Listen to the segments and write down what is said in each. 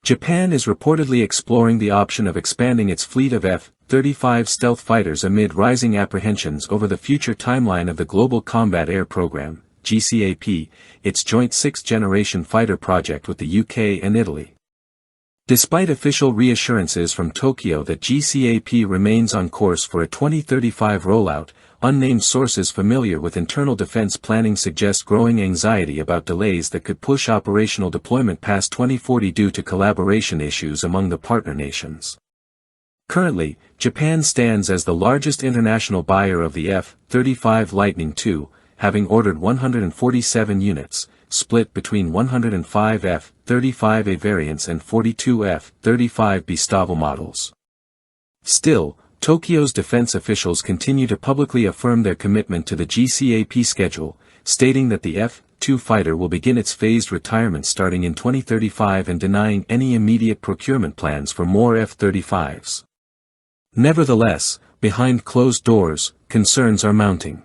Japan is reportedly exploring the option of expanding its fleet of F-35 stealth fighters amid rising apprehensions over the future timeline of the Global Combat Air Program, GCAP, its joint sixth-generation fighter project with the UK and Italy. Despite official reassurances from Tokyo that GCAP remains on course for a 2035 rollout, unnamed sources familiar with internal defense planning suggest growing anxiety about delays that could push operational deployment past 2040 due to collaboration issues among the partner nations. Currently, Japan stands as the largest international buyer of the F-35 Lightning II, having ordered 147 units, split between 105 F-35A variants and 42 F-35B Stavo models. Still, Tokyo's defense officials continue to publicly affirm their commitment to the GCAP schedule, stating that the F-2 fighter will begin its phased retirement starting in 2035 and denying any immediate procurement plans for more F-35s. Nevertheless, behind closed doors, concerns are mounting.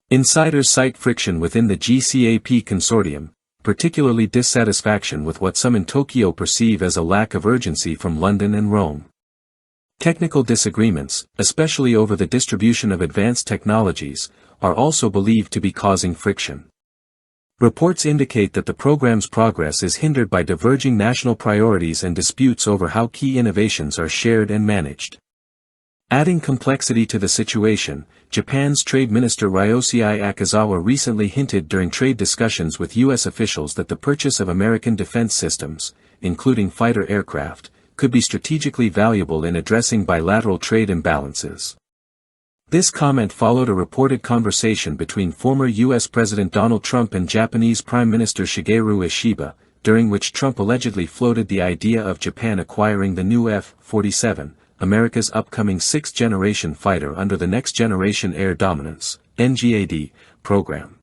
Insiders cite friction within the GCAP consortium, particularly dissatisfaction with what some in Tokyo perceive as a lack of urgency from London and Rome. Technical disagreements, especially over the distribution of advanced technologies, are also believed to be causing friction. Reports indicate that the program's progress is hindered by diverging national priorities and disputes over how key innovations are shared and managed. Adding complexity to the situation, Japan's Trade Minister Ryosuke Akazawa recently hinted during trade discussions with U.S. officials that the purchase of American defense systems, including fighter aircraft, could be strategically valuable in addressing bilateral trade imbalances. This comment followed a reported conversation between former U.S. President Donald Trump and Japanese Prime Minister Shigeru Ishiba, during which Trump allegedly floated the idea of Japan acquiring the new F-47, America's upcoming sixth-generation fighter under the Next Generation Air Dominance (NGAD) program.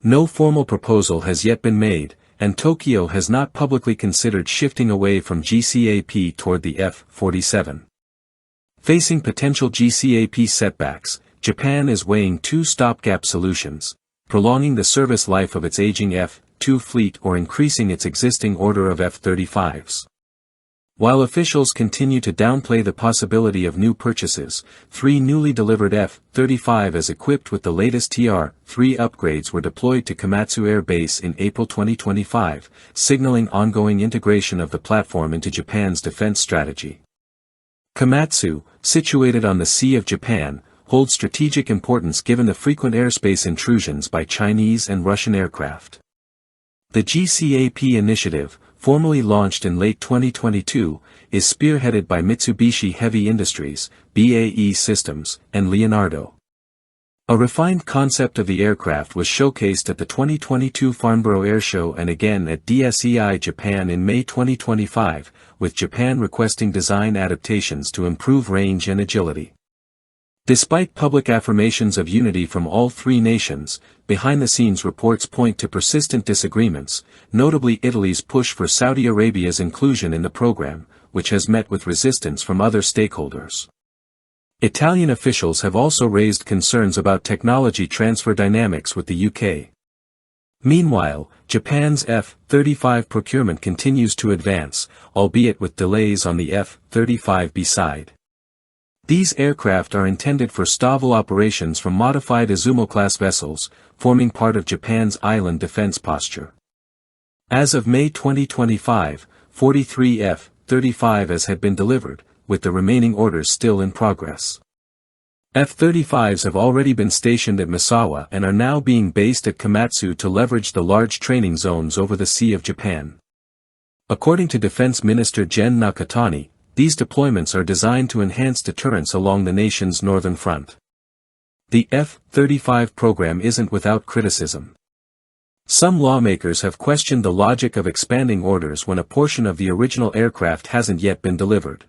No formal proposal has yet been made, and Tokyo has not publicly considered shifting away from GCAP toward the F-47. Facing potential GCAP setbacks, Japan is weighing two stopgap solutions: prolonging the service life of its aging F-2 fleet or increasing its existing order of F-35s. While officials continue to downplay the possibility of new purchases, 3 newly delivered F-35s equipped with the latest TR-3 upgrades were deployed to Komatsu Air Base in April 2025, signaling ongoing integration of the platform into Japan's defense strategy. Komatsu, situated on the Sea of Japan, holds strategic importance given the frequent airspace intrusions by Chinese and Russian aircraft. The GCAP initiative, formally launched in late 2022, is spearheaded by Mitsubishi Heavy Industries, BAE Systems, and Leonardo. A refined concept of the aircraft was showcased at the 2022 Farnborough Airshow and again at DSEI Japan in May 2025, with Japan requesting design adaptations to improve range and agility. Despite public affirmations of unity from all 3 nations, behind-the-scenes reports point to persistent disagreements, notably Italy's push for Saudi Arabia's inclusion in the program, which has met with resistance from other stakeholders. Italian officials have also raised concerns about technology transfer dynamics with the UK. Meanwhile, Japan's F-35 procurement continues to advance, albeit with delays on the F-35B side. These aircraft are intended for Stavo operations from modified Izumo-class vessels, forming part of Japan's island defense posture. As of May 2025, 43 F-35s had been delivered, with the remaining orders still in progress. F-35s have already been stationed at Misawa and are now being based at Komatsu to leverage the large training zones over the Sea of Japan. According to Defense Minister Gen Nakatani, these deployments are designed to enhance deterrence along the nation's northern front. The F-35 program isn't without criticism. Some lawmakers have questioned the logic of expanding orders when a portion of the original aircraft hasn't yet been delivered.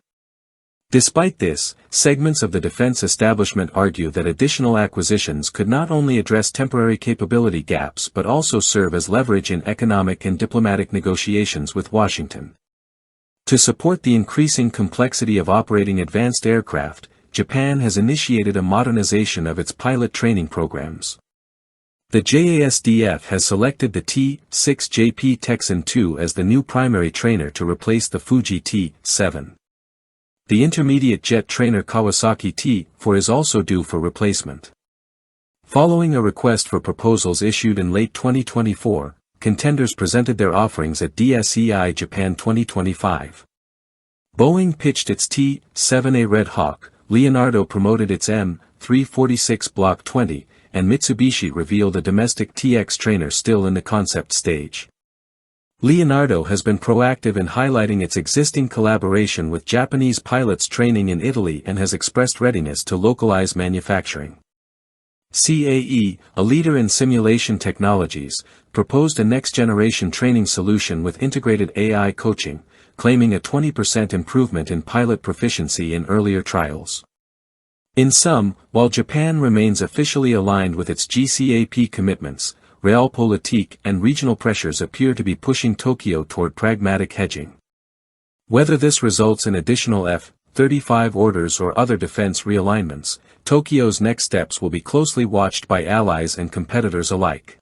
Despite this, segments of the defense establishment argue that additional acquisitions could not only address temporary capability gaps but also serve as leverage in economic and diplomatic negotiations with Washington. To support the increasing complexity of operating advanced aircraft, Japan has initiated a modernization of its pilot training programs. The JASDF has selected the T-6JP Texan II as the new primary trainer to replace the Fuji T-7. The intermediate jet trainer Kawasaki T-4 is also due for replacement. Following a request for proposals issued in late 2024, contenders presented their offerings at DSEI Japan 2025. Boeing pitched its T-7A Red Hawk, Leonardo promoted its M-346 Block 20, and Mitsubishi revealed a domestic TX trainer still in the concept stage. Leonardo has been proactive in highlighting its existing collaboration with Japanese pilots training in Italy and has expressed readiness to localize manufacturing. CAE, a leader in simulation technologies, proposed a next-generation training solution with integrated AI coaching, claiming a 20% improvement in pilot proficiency in earlier trials. In sum, while Japan remains officially aligned with its GCAP commitments, realpolitik and regional pressures appear to be pushing Tokyo toward pragmatic hedging. Whether this results in additional F-35 orders or other defense realignments, Tokyo's next steps will be closely watched by allies and competitors alike.